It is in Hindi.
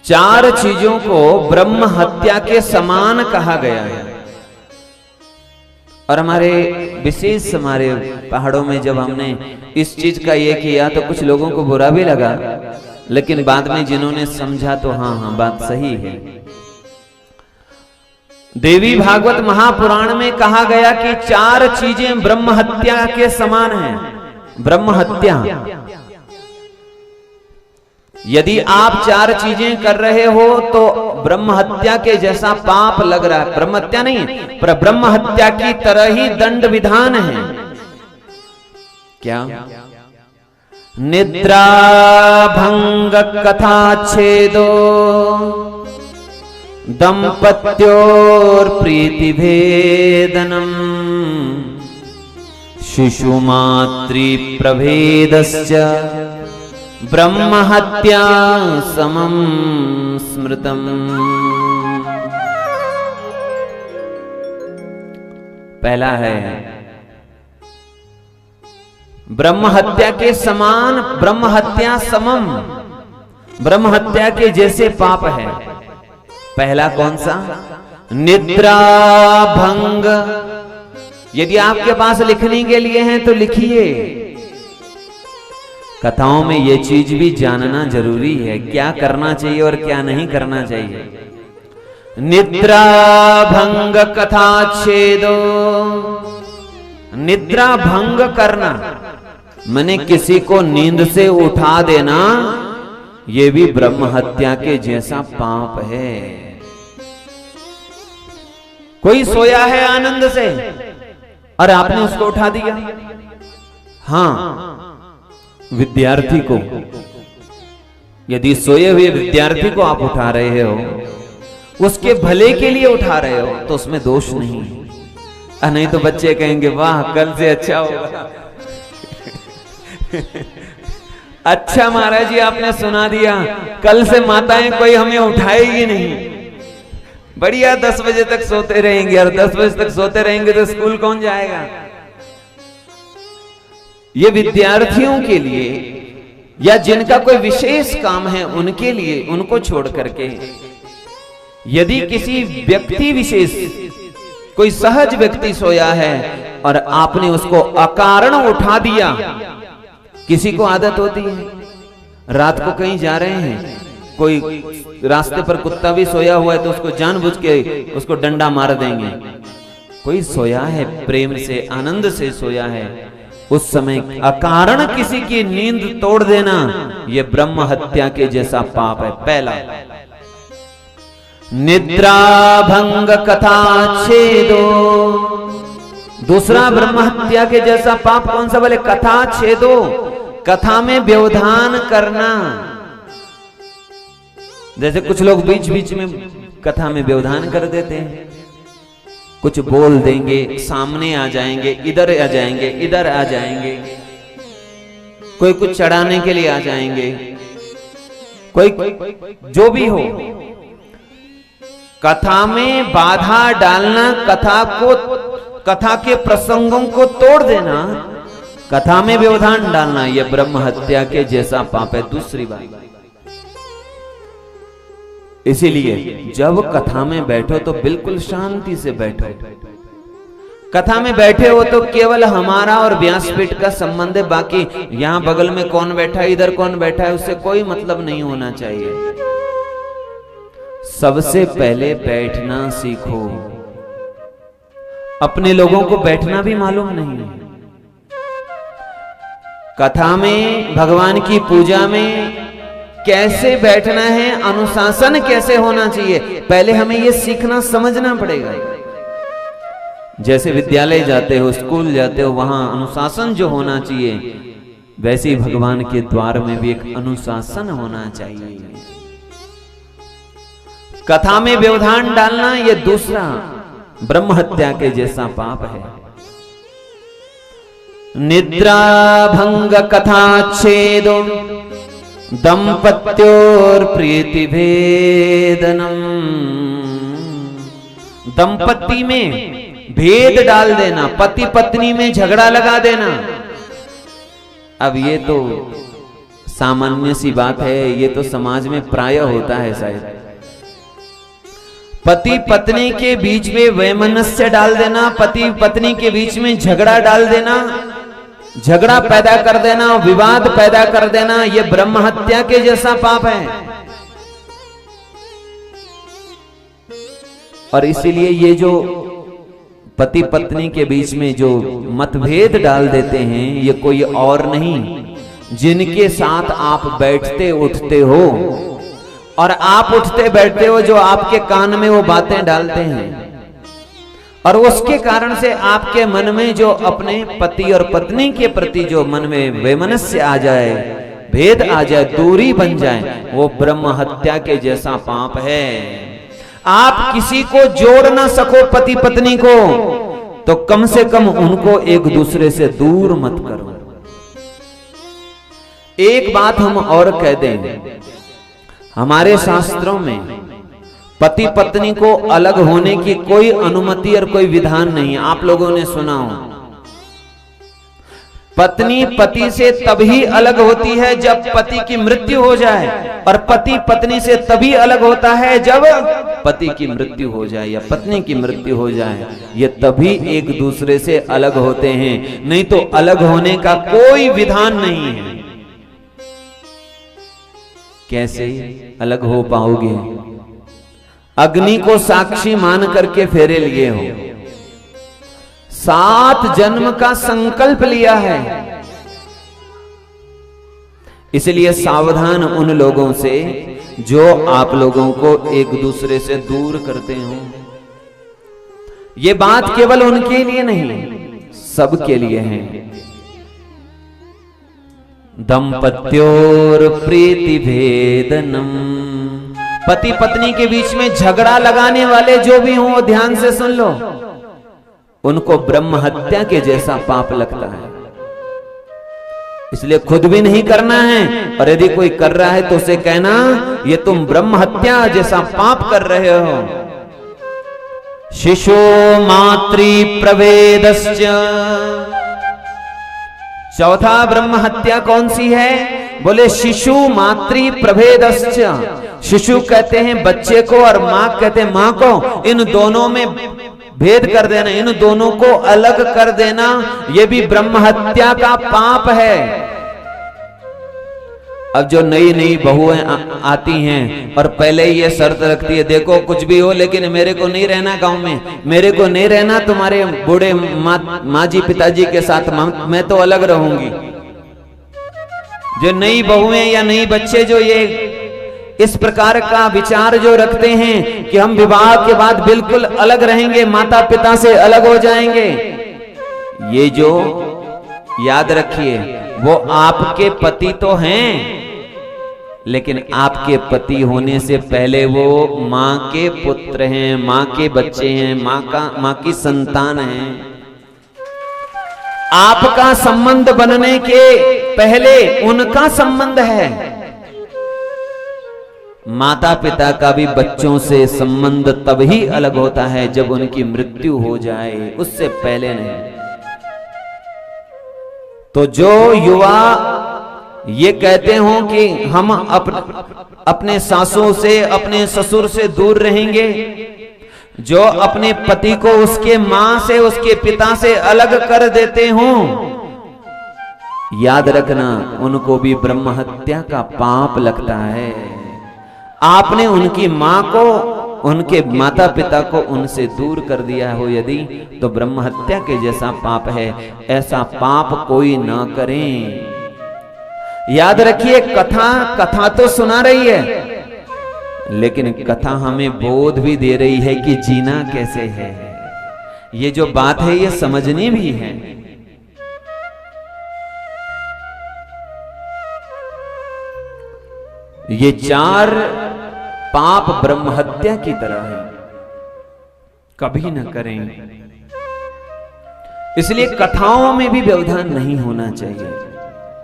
चार चीजों को ब्रह्म हत्या के समान कहा गया है। और हमारे पहाड़ों में जब हमने इस चीज का ये किया तो कुछ लोगों को बुरा भी लगा, लेकिन बाद में जिन्होंने समझा तो हाँ बात सही है। देवी भागवत महापुराण में कहा गया कि चार चीजें ब्रह्म हत्या के समान हैं। ब्रह्म हत्या, यदि आप चार चीजें कर रहे हो तो ब्रह्म हत्या के जैसा पाप लग रहा है। ब्रह्म हत्या नहीं पर ब्रह्म हत्या की तरह ही दंड विधान है। क्या? निद्रा भंग कथा छेदो दंपत्योर प्रीति भेदनम शिशु मातृ प्रभेदश्च ब्रह्म हत्या समम स्मृतम। पहला है ब्रह्म हत्या के समान, ब्रह्म हत्या समम, ब्रह्म हत्या के जैसे पाप है। पहला कौन सा? निद्रा भंग। यदि आपके पास लिखने के लिए हैं तो लिखिए। कथाओं में ये चीज भी जानना जरूरी है, क्या करना चाहिए और क्या नहीं करना चाहिए। निद्रा भंग कथा छेदो। निद्रा भंग करना माने किसी को नींद से उठा देना, ये भी ब्रह्म हत्या के जैसा पाप है। कोई सोया है आनंद से और आपने उसको उठा दिया। हाँ, विद्यार्थी को, यदि सोए हुए विद्यार्थी को आप उठा रहे हो, उसके भले के लिए उठा रहे हो, तो उसमें दोष नहीं। नहीं तो बच्चे कहेंगे वाह कल से अच्छा होगा। अच्छा महाराज जी आपने सुना दिया, कल से माताएं कोई हमें उठाएगी नहीं। बढ़िया 10 बजे तक सोते रहेंगे, और 10 बजे तक सोते रहेंगे तो स्कूल कौन जाएगा? ये विद्यार्थियों के लिए या जिनका कोई विशेष काम है उनके लिए, उनको छोड़ करके यदि किसी व्यक्ति विशेष, कोई सहज व्यक्ति सोया है और आपने उसको अकारण उठा दिया। किसी को आदत होती है, रात को कहीं जा रहे हैं, कोई रास्ते पर कुत्ता भी सोया हुआ है तो उसको जानबूझ के उसको डंडा मार देंगे। कोई सोया है, प्रेम से आनंद से सोया है, उस समय अकारण किसी की नींद तोड़ देना, यह ब्रह्म हत्या के जैसा पाप है। पहला निद्रा भंग कथा छेदो। दूसरा ब्रह्म हत्या के जैसा पाप कौन सा? बोले कथा छेदो, कथा में व्यवधान करना। जैसे कुछ लोग बीच बीच में कथा में व्यवधान कर देते हैं, कुछ बोल देंगे, सामने आ जाएंगे, इधर आ जाएंगे, इधर आ जाएंगे, कोई कुछ चढ़ाने के लिए आ जाएंगे, कोई जो भी हो। कथा में बाधा डालना, कथा के प्रसंगों को तोड़ देना, कथा में व्यवधान डालना, यह ब्रह्म हत्या के जैसा पाप है। दूसरी बात, इसीलिए जब कथा में बैठो तो बिल्कुल शांति से बैठो। कथा में बैठे हो तो केवल हमारा और व्यासपीठ का संबंध है, बाकी यहां बगल में कौन बैठा है, इधर कौन बैठा है, उससे कोई मतलब नहीं होना चाहिए। सबसे पहले बैठना सीखो। अपने लोगों को बैठना भी मालूम नहीं है। कथा में, भगवान की पूजा में कैसे बैठना है, अनुशासन कैसे होना चाहिए, पहले हमें यह सीखना समझना पड़ेगा। जैसे विद्यालय जाते हो, स्कूल जाते हो, वहां अनुशासन जो होना चाहिए, वैसे ही भगवान के द्वार में भी एक अनुशासन होना चाहिए। कथा में व्यवधान डालना, यह दूसरा ब्रह्म हत्या के जैसा पाप है। निद्रा भंग कथा छेदो दंपत्योर प्रीति भेदनम। दंपत्ति में भेद डाल देना, पति पत्नी में झगड़ा लगा देना। अब ये तो सामान्य सी बात है, ये तो समाज में प्राय होता है शायद। पति पत्नी के बीच में वैमनस्य डाल देना, पति पत्नी के बीच में झगड़ा डाल देना, झगड़ा पैदा कर देना, विवाद पैदा कर देना, यह ब्रह्म हत्या के जैसा पाप है। और इसीलिए ये जो पति पत्नी के बीच में जो मतभेद डाल देते हैं, ये कोई और नहीं, जिनके साथ आप बैठते उठते हो और आप उठते बैठते हो, जो आपके कान में वो बातें डालते हैं, और उसके कारण से आपके मन में जो अपने पति और पत्नी के प्रति जो मन में वैमनस्य आ जाए, भेद आ जाए, दूरी बन जाए, वो ब्रह्म हत्या के जैसा पाप है। आप किसी को जोड़ ना सको पति पत्नी को, तो कम से कम उनको एक दूसरे से दूर मत करो। एक बात हम और कह दें, हमारे शास्त्रों में पति पत्नी को अलग होने की कोई अनुमति और कोई विधान नहीं। आप लोगों ने सुना हो, पत्नी पति से तभी अलग होती है जब पति की मृत्यु हो जाए, और पति पत्नी से तभी अलग होता है जब पति की मृत्यु हो जाए या पत्नी की मृत्यु हो जाए। ये तभी एक दूसरे से अलग होते हैं, नहीं तो अलग होने का कोई विधान नहीं है। कैसे अलग हो पाओगे? अग्नि को साक्षी मान करके फेरे लिए हो, 7 जन्म का संकल्प लिया है। इसलिए सावधान उन लोगों से जो आप लोगों को एक दूसरे से दूर करते हो। ये बात केवल उनके लिए नहीं, सबके लिए है। दंपत्योर प्रीति भेदनम, पति पत्नी के बीच में झगड़ा लगाने वाले जो भी हों, ध्यान से सुन लो, उनको ब्रह्म हत्या के जैसा पाप लगता है। इसलिए खुद भी नहीं करना है, और यदि कोई कर रहा है तो उसे कहना ये तुम ब्रह्म हत्या जैसा पाप कर रहे हो। शिशु मातृ प्रवेदश्च, चौथा ब्रह्म हत्या कौन सी है? बोले शिशु मातृ प्रभेदश्च। शिशु कहते हैं बच्चे को, और मां कहते हैं मां को। इन दोनों में भेद कर देना, इन दोनों को अलग कर देना, यह भी ब्रह्म हत्या का पाप है। अब जो नई नई बहुएं आती हैं और पहले ही ये शर्त रखती है, देखो कुछ भी हो लेकिन मेरे को नहीं रहना गांव में, मेरे को नहीं रहना तुम्हारे बूढ़े माँ जी पिताजी के साथ, मैं तो अलग रहूंगी। जो नई बहुएं या नई बच्चे जो ये इस प्रकार का विचार जो रखते हैं कि हम विवाह के बाद बिल्कुल अलग रहेंगे, माता पिता से अलग हो जाएंगे, ये जो याद रखिए, वो आपके पति तो हैं, लेकिन आपके पति होने से पहले वो मां के पुत्र हैं, मां के बच्चे हैं, मां की संतान हैं। आपका संबंध बनने के पहले उनका संबंध है। माता पिता का भी बच्चों से संबंध तभी अलग होता है जब उनकी मृत्यु हो जाए, उससे पहले नहीं। तो जो युवा ये कहते हो कि हम अपने सासों से, अपने ससुर से दूर रहेंगे, जो अपने पति को उसके मां से, उसके पिता से अलग कर देते हो, याद रखना उनको भी ब्रह्म हत्या का पाप लगता है। आपने उनकी मां को, उनके माता पिता को उनसे दूर कर दिया हो यदि, तो ब्रह्म हत्या के जैसा पाप है। ऐसा पाप कोई ना करें। याद रखिए, कथा तो सुना रही है, लेकिन कथा हमें बोध भी दे रही है कि जीना कैसे है। ये जो बात है ये समझनी भी है। ये 4 पाप ब्रह्म हत्या की तरह है, कभी न करें। इसलिए कथाओं में भी व्यवधान नहीं होना चाहिए।